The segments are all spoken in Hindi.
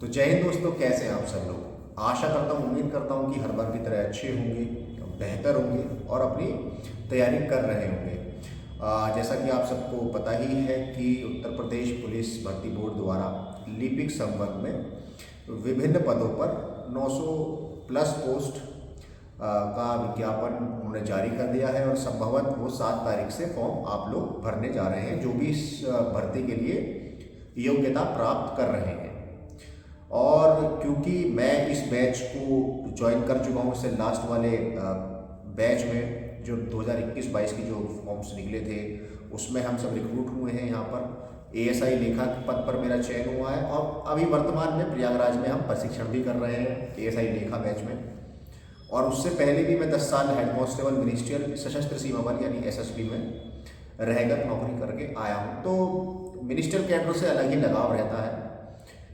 तो जय हिंद दोस्तों, कैसे हैं आप सब लोग। आशा करता हूँ, उम्मीद करता हूँ कि हर बार की तरह अच्छे होंगे, बेहतर होंगे और अपनी तैयारी कर रहे होंगे। जैसा कि आप सबको पता ही है कि उत्तर प्रदेश पुलिस भर्ती बोर्ड द्वारा लिपिक संवर्ग में विभिन्न पदों पर 900 प्लस पोस्ट का विज्ञापन उन्होंने जारी कर दिया है और संभवतः वो 7 तारीख से फॉर्म आप लोग भरने जा रहे हैं, जो भी इस भर्ती के लिए योग्यता प्राप्त कर रहे हैं। और क्योंकि मैं इस बैच को ज्वाइन कर चुका हूँ, इससे लास्ट वाले बैच में जो 2021-22 की जो फॉर्म्स निकले थे उसमें हम सब रिक्रूट हुए हैं। यहाँ पर एएसआई लेखा के पद पर मेरा चयन हुआ है और अभी वर्तमान में प्रयागराज में हम प्रशिक्षण भी कर रहे हैं एएसआई लेखा बैच में। और उससे पहले भी मैं 10 साल हेड कांस्टेबल मिनिस्ट्रियल सशस्त्र सीमा बल यानी एसएसबी में रहकर नौकरी करके आया हूँ, तो मिनिस्ट्रियल कैडर से अलग ही लगाव रहता है।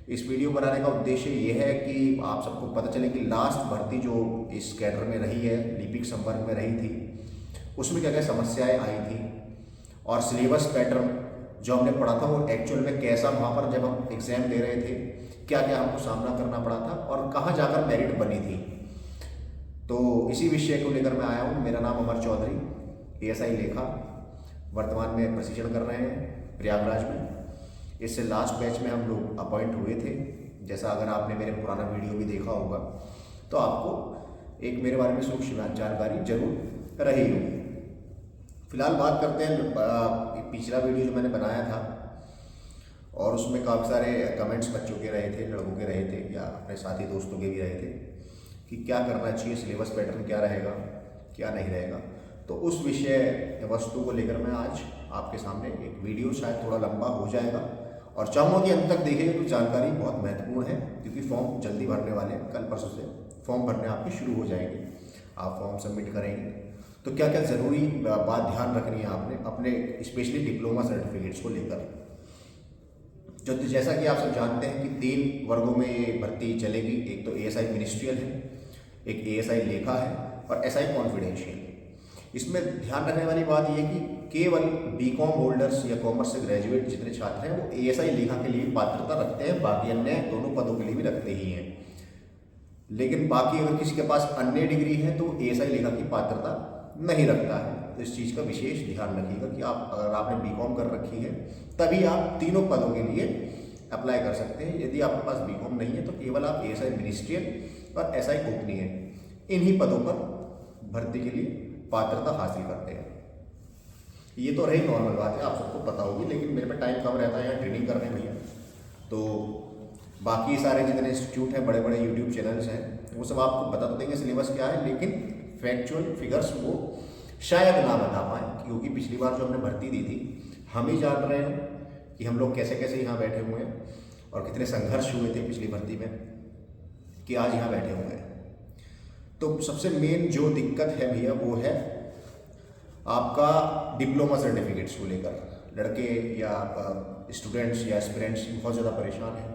इस वीडियो बनाने का उद्देश्य ये है कि आप सबको पता चले कि लास्ट भर्ती जो इस कैडर में रही है, लिपिक संवर्ग में रही थी, उसमें क्या क्या समस्याएं आई थी और सिलेबस पैटर्न जो हमने पढ़ा था वो एक्चुअल में कैसा, वहाँ पर जब हम एग्जाम दे रहे थे क्या क्या हमको सामना करना पड़ा था और कहाँ जाकर मेरिट बनी थी। तो इसी विषय को लेकर मैं आया हूँ। मेरा नाम अमर चौधरी, एएसआई लेखा, वर्तमान में प्रशिक्षण कर रहे हैं प्रयागराज में। इससे लास्ट बैच में हम लोग अपॉइंट हुए थे। जैसा अगर आपने मेरे पुराना वीडियो भी देखा होगा तो आपको एक मेरे बारे में सूक्ष्म जानकारी जरूर रही होगी। फिलहाल बात करते हैं पिछला वीडियो जो मैंने बनाया था और उसमें काफ़ी सारे कमेंट्स बच्चों के रहे थे, लड़कों के रहे थे या अपने साथी दोस्तों के भी रहे थे कि क्या करना चाहिए, सिलेबस पैटर्न क्या रहेगा, क्या नहीं रहेगा। तो उस विषय वस्तु को लेकर मैं आज आपके सामने एक वीडियो, शायद थोड़ा लंबा हो जाएगा और चाहूँगा कि अंत तक देखिएगा, तो जानकारी बहुत महत्वपूर्ण है क्योंकि फॉर्म जल्दी भरने वाले हैं। कल परसों से फॉर्म भरने आपके शुरू हो जाएंगे, आप फॉर्म सबमिट करेंगे। तो क्या क्या ज़रूरी बात ध्यान रखनी है आपने अपने स्पेशली डिप्लोमा सर्टिफिकेट्स को लेकर। जो जैसा कि आप सब जानते हैं कि 3 वर्गों में ये भर्ती चलेगी। एक तो एएसआई मिनिस्ट्रियल है, एक एएसआई लेखा है और एसआई कॉन्फिडेंशियल। इसमें ध्यान रखने वाली बात यह कि केवल बीकॉम होल्डर्स या कॉमर्स से ग्रेजुएट जितने छात्र हैं वो एएसआई लेखा के लिए पात्रता रखते हैं, बाकी अन्य दोनों पदों के लिए भी रखते ही हैं। लेकिन बाकी अगर किसी के पास अन्य डिग्री है तो एएसआई लेखा की पात्रता नहीं रखता है। तो इस चीज़ का विशेष ध्यान रखिएगा कि आप अगर आपने बीकॉम कर रखी है तभी आप तीनों पदों के लिए अप्लाई कर सकते हैं। यदि आपके पास बीकॉम नहीं है तो केवल आप एएसआई मिनिस्ट्रियल और एसआई ओपनिंग इन्हीं पदों पर भर्ती के लिए पात्रता हासिल करते हैं। ये तो रही नॉर्मल बात है, आप सबको पता होगी, लेकिन मेरे पे टाइम कम रहता है यहाँ ट्रेनिंग करने में। तो बाकी सारे जितने इंस्टीट्यूट हैं, बड़े बड़े यूट्यूब चैनल्स हैं, वो सब आपको बता तो देंगे सिलेबस क्या है, लेकिन फैक्चुअल फिगर्स वो शायद ना बता पाएँ क्योंकि पिछली बार जो हमने भर्ती दी थी हम ही जान रहे हैं कि हम लोग कैसे कैसे यहाँ बैठे हुए हैं और कितने संघर्ष हुए थे पिछली भर्ती में कि आज यहाँ बैठे हुए हैं। तो सबसे मेन जो दिक्कत है भैया वो है आपका डिप्लोमा सर्टिफिकेट्स को लेकर। लड़के या स्टूडेंट्स या एस्पिरेंट्स बहुत ज़्यादा परेशान हैं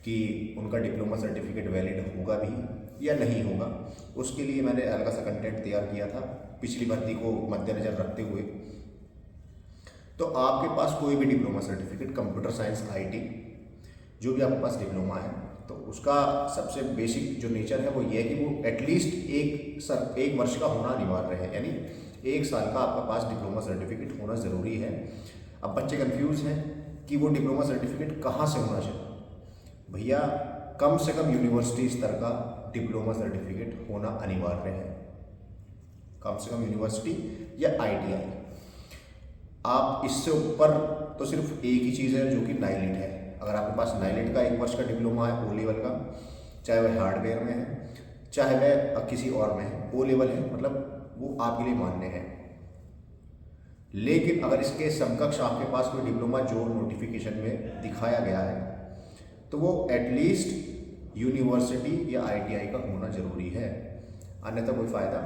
कि उनका डिप्लोमा सर्टिफिकेट वैलिड होगा भी या नहीं होगा। उसके लिए मैंने अलग सा कंटेंट तैयार किया था पिछली भर्ती को मद्देनज़र रखते हुए। तो आपके पास कोई भी diploma certificate, computer science, IT, जो भी आपके पास डिप्लोमा है, तो उसका सबसे बेसिक जो नेचर है वो ये है कि वो एटलीस्ट एक वर्ष का होना अनिवार्य है, यानी 1 साल का आपके पास डिप्लोमा सर्टिफिकेट होना ज़रूरी है। अब बच्चे कंफ्यूज हैं कि वो डिप्लोमा सर्टिफिकेट कहाँ से होना चाहिए। भैया कम से कम यूनिवर्सिटी स्तर का डिप्लोमा सर्टिफिकेट होना अनिवार्य है, कम से कम यूनिवर्सिटी या आईटीआई। आप इससे ऊपर तो सिर्फ एक ही चीज़ है जो कि नाइलिट है। अगर आपके पास नाइलिट का 1 वर्ष का डिप्लोमा है ओ लेवल का, चाहे वह हार्डवेयर में है चाहे वह किसी और में है, ओ लेवल है, मतलब वो आपके लिए मान्य है। लेकिन अगर इसके समकक्ष आपके पास कोई डिप्लोमा जो नोटिफिकेशन में दिखाया गया है तो वो एटलीस्ट यूनिवर्सिटी या आईटीआई का होना जरूरी है, अन्यथा कोई फ़ायदा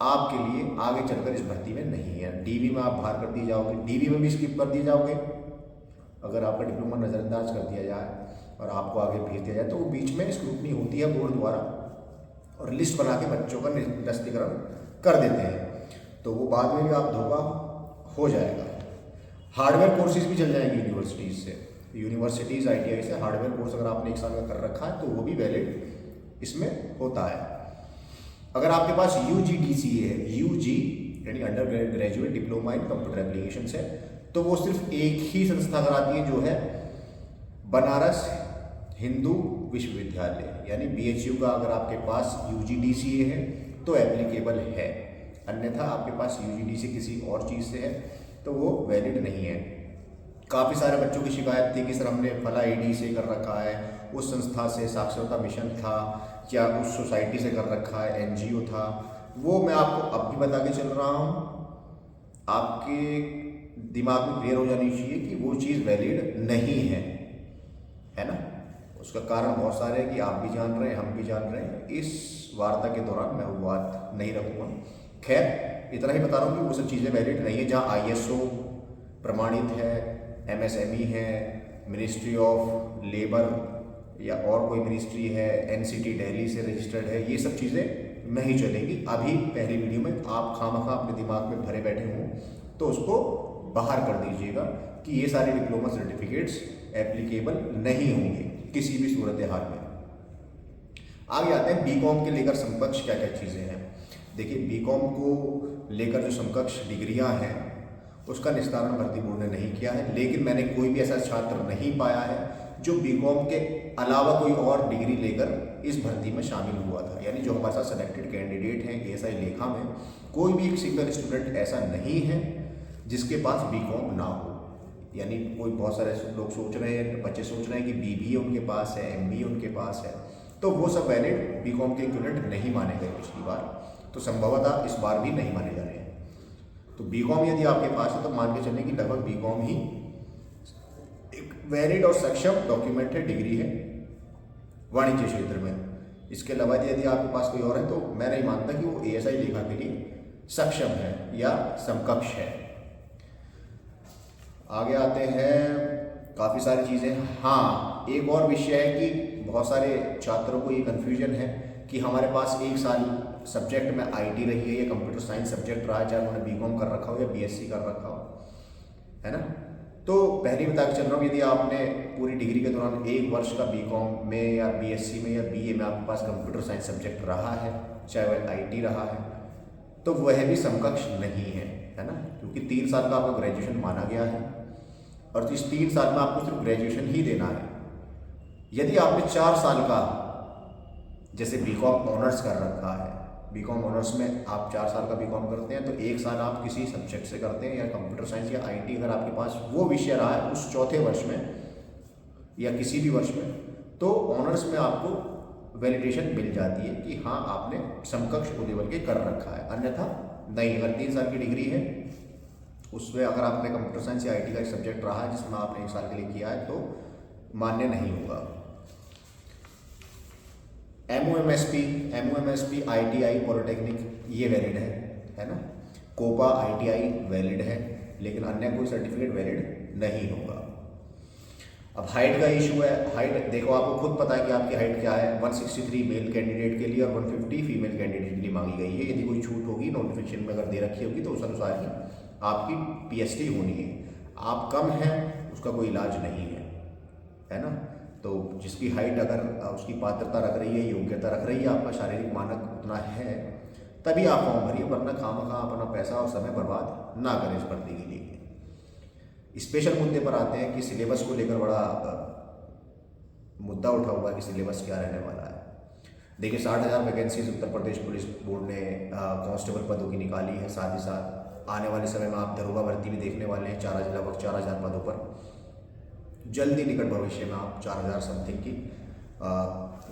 आपके लिए आगे चलकर इस भर्ती में नहीं है। डीवी में आप बाहर कर दिए जाओगे, डीवी में भी स्किप कर दिए जाओगे अगर आपका डिप्लोमा नज़रअंदाज कर दिया जाए और आपको आगे भेज दिया जाए, तो वो बीच में स्क्रूटनी होती है बोर्ड द्वारा और लिस्ट बना के बच्चों का निरस्तीकरण कर देते हैं, तो वो बाद में भी आप धोखा हो जाएगा। हार्डवेयर कोर्सेज भी चल जाएंगे यूनिवर्सिटीज़ से, यूनिवर्सिटीज़ ITI से हार्डवेयर कोर्स अगर आपने 1 साल का कर रखा है तो वो भी वैलिड इसमें होता है। अगर आपके पास UGDCA है, UG यानी under graduate diploma in computer application है, तो वो सिर्फ एक ही संस्था कराती है जो है बनारस हिंदू विश्वविद्यालय, यानी BHU का अगर आपके पास UGDCA है तो एप्लीकेबल है, अन्यथा आपके पास UGDCA किसी और चीज़ से है तो वो वैलिड नहीं है। काफ़ी सारे बच्चों की शिकायत थी कि सर हमने फला AD से कर रखा है, उस संस्था से साक्षरता मिशन था या उस सोसाइटी से कर रखा है, NGO था, वो मैं आपको अब भी बता के चल रहा हूँ, आपके दिमाग में क्लियर हो जानी चाहिए कि वो चीज़ वैलिड नहीं है ना। उसका कारण बहुत सारे हैं कि आप भी जान रहे हैं, हम भी जान रहे हैं। इस वार्ता के दौरान मैं वो बात नहीं रखूँगा। खैर इतना ही बता रहा हूँ कि वो सब चीज़ें वैलिड नहीं है। जहाँ ISO प्रमाणित है, MSME है, मिनिस्ट्री ऑफ लेबर या और कोई मिनिस्ट्री है, NCT दिल्ली से रजिस्टर्ड है, ये सब चीज़ें नहीं चलेगी। अभी पहली वीडियो में आप खामखा अपने दिमाग में भरे बैठे हों तो उसको बाहर कर दीजिएगा कि ये सारे डिप्लोमा सर्टिफिकेट्स एप्लीकेबल नहीं होंगे किसी भी सूरत हाल में। आगे आते हैं BCom के लेकर समकक्ष क्या क्या चीज़ें हैं। देखिए BCom को लेकर जो समकक्ष डिग्रियां हैं उसका निस्तारण भर्ती बोर्ड ने नहीं किया है, लेकिन मैंने कोई भी ऐसा छात्र नहीं पाया है जो BCom के अलावा कोई और डिग्री लेकर इस भर्ती में शामिल हुआ था। यानी जो हमारे साथ सेलेक्टेड कैंडिडेट हैं ASI लेखा में, कोई भी एक सिंगल स्टूडेंट ऐसा नहीं है जिसके पास BCom ना हो। यानी कोई बहुत सारे लोग सोच रहे हैं, बच्चे सोच रहे हैं कि BBA उनके पास है, MBA उनके पास है, तो वो सब वैलिड BCom के इक्विवेलेंट नहीं माने गए पिछली बार, तो संभवतः इस बार भी नहीं माने जा रहे हैं। तो BCom यदि आपके पास है तो मान के चलने की लगभग BCom ही एक वैलिड और सक्षम डॉक्यूमेंट है, डिग्री है वाणिज्य क्षेत्र में। इसके अलावा यदि आपके पास कोई और है तो मैं नहीं मानता कि वो ASI लेखा के लिए सक्षम है या समकक्ष है। आगे आते हैं, काफ़ी सारी चीज़ें। हाँ, एक और विषय है कि बहुत सारे छात्रों को ये कन्फ्यूजन है कि हमारे पास 1 साल सब्जेक्ट में IT रही है या कंप्यूटर साइंस सब्जेक्ट रहा है, चाहे उन्होंने BCom कर रखा हो या BSc कर रखा हो, है ना। तो पहले बता के चल रहा हूँ, यदि आपने पूरी डिग्री के दौरान 1 वर्ष का BCom में या BSc में या BA में आपके पास कंप्यूटर साइंस सब्जेक्ट रहा है, चाहे वह IT रहा है, तो वह भी समकक्ष नहीं है ना, क्योंकि 3 साल का आपका ग्रेजुएशन माना गया है और इस 3 साल में आपको सिर्फ ग्रेजुएशन ही देना है। यदि आपने 4 साल का जैसे BCom ऑनर्स कर रखा है, BCom ऑनर्स में आप 4 साल का BCom करते हैं तो 1 साल आप किसी सब्जेक्ट से करते हैं, या कंप्यूटर साइंस या IT अगर आपके पास वो विषय रहा है उस चौथे वर्ष में या किसी भी वर्ष में, तो ऑनर्स में आपको वैलिडेशन मिल जाती है कि हाँ आपने समकक्ष लेवल के कर रखा है। अन्यथा नहीं, अगर 3 साल की डिग्री है उसमें अगर आपने कंप्यूटर साइंस या IT का एक सब्जेक्ट रहा है जिसमें आपने 1 साल के लिए किया है तो मान्य नहीं होगा। MOMSP ITI पॉलिटेक्निक ये वैलिड है ना। कोपा ITI वैलिड है, लेकिन अन्य कोई सर्टिफिकेट वैलिड नहीं होगा। अब हाइट का इशू है। हाइट देखो, आपको खुद पता है कि आपकी हाइट क्या है। 163 मेल कैंडिडेट के लिए और 150 फीमेल कैंडिडेट के लिए मांगी गई है। यदि कोई छूट होगी नोटिफिकेशन में अगर दे रखी होगी तो उस अनुसार ही आपकी PhD होनी है। आप कम हैं उसका कोई इलाज नहीं है ना। तो जिसकी हाइट अगर उसकी पात्रता रख रही है, योग्यता रख रही है, आपका शारीरिक मानक उतना है, तभी आप फॉर्म भरिए, वरना खामखा अपना पैसा और समय बर्बाद ना करें इस भर्ती के लिए। स्पेशल मुद्दे पर आते हैं कि सिलेबस को लेकर बड़ा मुद्दा उठा हुआ है कि सिलेबस क्या रहने वाला है। देखिए 60,000 vacancies Uttar Pradesh police board ने कांस्टेबल पदों की निकाली है। साथ ही साथ आने वाले समय में आप दरोगा भर्ती भी देखने वाले हैं। 4,000 पदों पर जल्दी निकट भविष्य में आप 4,000 समथिंग की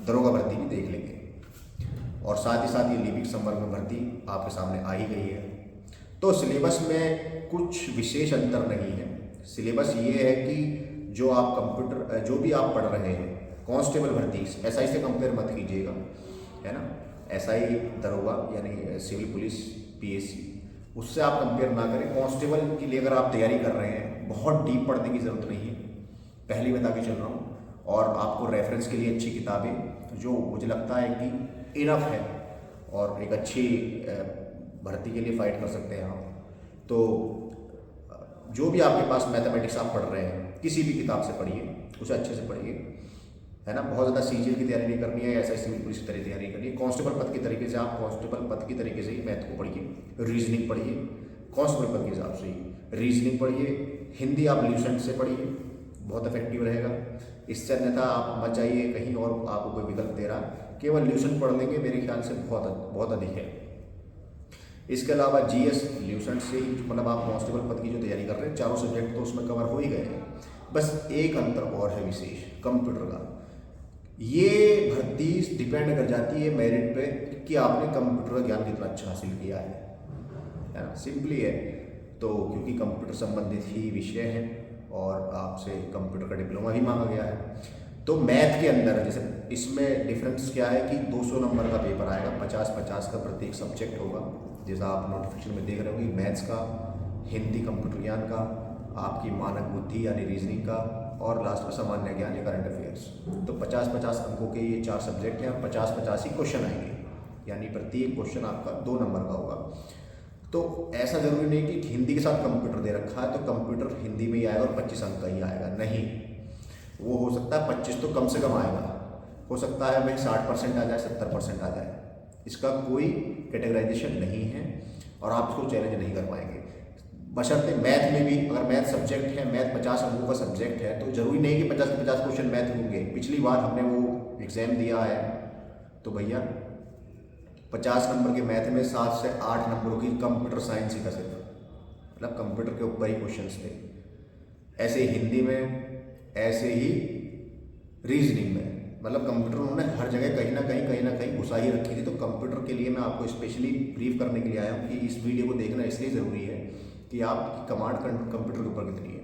दरोगा भर्ती भी देख लेंगे। और साथ ही साथ ये लिपिक संवर्ग में भर्ती आपके सामने आ ही गई है। तो सिलेबस में कुछ विशेष अंतर नहीं है। सिलेबस ये है कि जो आप कंप्यूटर जो भी आप पढ़ रहे हैं, कांस्टेबल भर्ती SI से कंपेयर मत कीजिएगा, है ना। SI दरोगा यानी सिविल पुलिस PSC, उससे आप कंपेयर ना करें। कांस्टेबल के लिए अगर आप तैयारी कर रहे हैं, बहुत डीप पढ़ने की ज़रूरत नहीं है, पहली बता के चल रहा हूँ। और आपको रेफरेंस के लिए अच्छी किताबें जो मुझे लगता है कि इनफ है और एक अच्छी भर्ती के लिए फाइट कर सकते हैं आप। तो जो भी आपके पास मैथमेटिक्स आप पढ़ रहे हैं, किसी भी किताब से पढ़िए, उसे अच्छे से पढ़िए, है ना। बहुत ज़्यादा सीजीएल की तैयारी नहीं करनी है, एसआईसी में पुलिस की तरह तैयारी करनी है। कांस्टेबल पद के तरीके से आप कांस्टेबल पद की तरीके से ही मैथ को पढ़िए, रीजनिंग पढ़िए, कांस्टेबल पद के हिसाब से ही रीजनिंग पढ़िए, हिंदी आप ल्यूसेंट से पढ़िए, बहुत इफेक्टिव रहेगा। इससे अन्यथा आप मत जाइए कहीं और आपको कोई विकल्प दे रहा, केवल ल्यूसेंट पढ़ लेंगे मेरे ख्याल से बहुत अधिक है। इसके अलावा जीएस ल्यूसेंट से ही, मतलब आप कांस्टेबल पद की जो तैयारी कर रहे हैं, चारों सब्जेक्ट तो उसमें कवर हो ही गए हैं। बस एक अंतर और है विशेष, कंप्यूटर का। ये भर्ती डिपेंड कर जाती है मेरिट पे कि आपने कंप्यूटर का ज्ञान कितना अच्छा हासिल किया है ना, सिंपली है। तो क्योंकि कंप्यूटर संबंधित ही विषय है और आपसे कंप्यूटर का डिप्लोमा भी मांगा गया है, तो मैथ के अंदर जैसे इसमें डिफरेंस क्या है कि 200 नंबर का पेपर आएगा, 50-50 का प्रत्येक सब्जेक्ट होगा, जैसा आप नोटिफिकेशन में देख रहे होंगे। मैथ्स का, हिंदी कंप्यूटर ज्ञान का, आपकी मानक बुद्धि यानी रीजनिंग का, और लास्ट में सामान्य ज्ञान या करंट अफेयर्स। तो 50-50 अंकों के ये 4 सब्जेक्ट हैं और 50-50 ही क्वेश्चन आएंगे, यानी प्रत्येक क्वेश्चन आपका 2 नंबर का होगा। तो ऐसा जरूरी नहीं कि हिंदी के साथ कंप्यूटर दे रखा है तो कंप्यूटर हिंदी में ही आएगा और 25 अंक का ही आएगा, नहीं। वो हो सकता है 25 तो कम से कम आएगा, हो सकता है भाई 60% आ जाए, 70% आ जाए। इसका कोई कैटेगराइजेशन नहीं है और आप इसको चैलेंज नहीं कर पाएंगे। बशर्ते मैथ में भी, अगर मैथ सब्जेक्ट है, मैथ 50 अंकों का सब्जेक्ट है, तो जरूरी नहीं कि 50 के 50 क्वेश्चन मैथ होंगे। पिछली बार हमने वो एग्जाम दिया है तो भैया 50 नंबर के मैथ में 7 से 8 नंबरों की कंप्यूटर साइंस ही का सिर्फ, मतलब कंप्यूटर के ऊपर ही क्वेश्चन थे। ऐसे ही हिंदी में, ऐसे ही रीजनिंग में, मतलब कंप्यूटर उन्होंने हर जगह कहीं ना कहीं घुसा ही रखी थी। तो कंप्यूटर के लिए मैं आपको स्पेशली ब्रीफ करने के लिए आया हूँ कि इस वीडियो को देखना इसलिए ज़रूरी है कि आपकी कमांड कंप्यूटर के ऊपर कितनी है।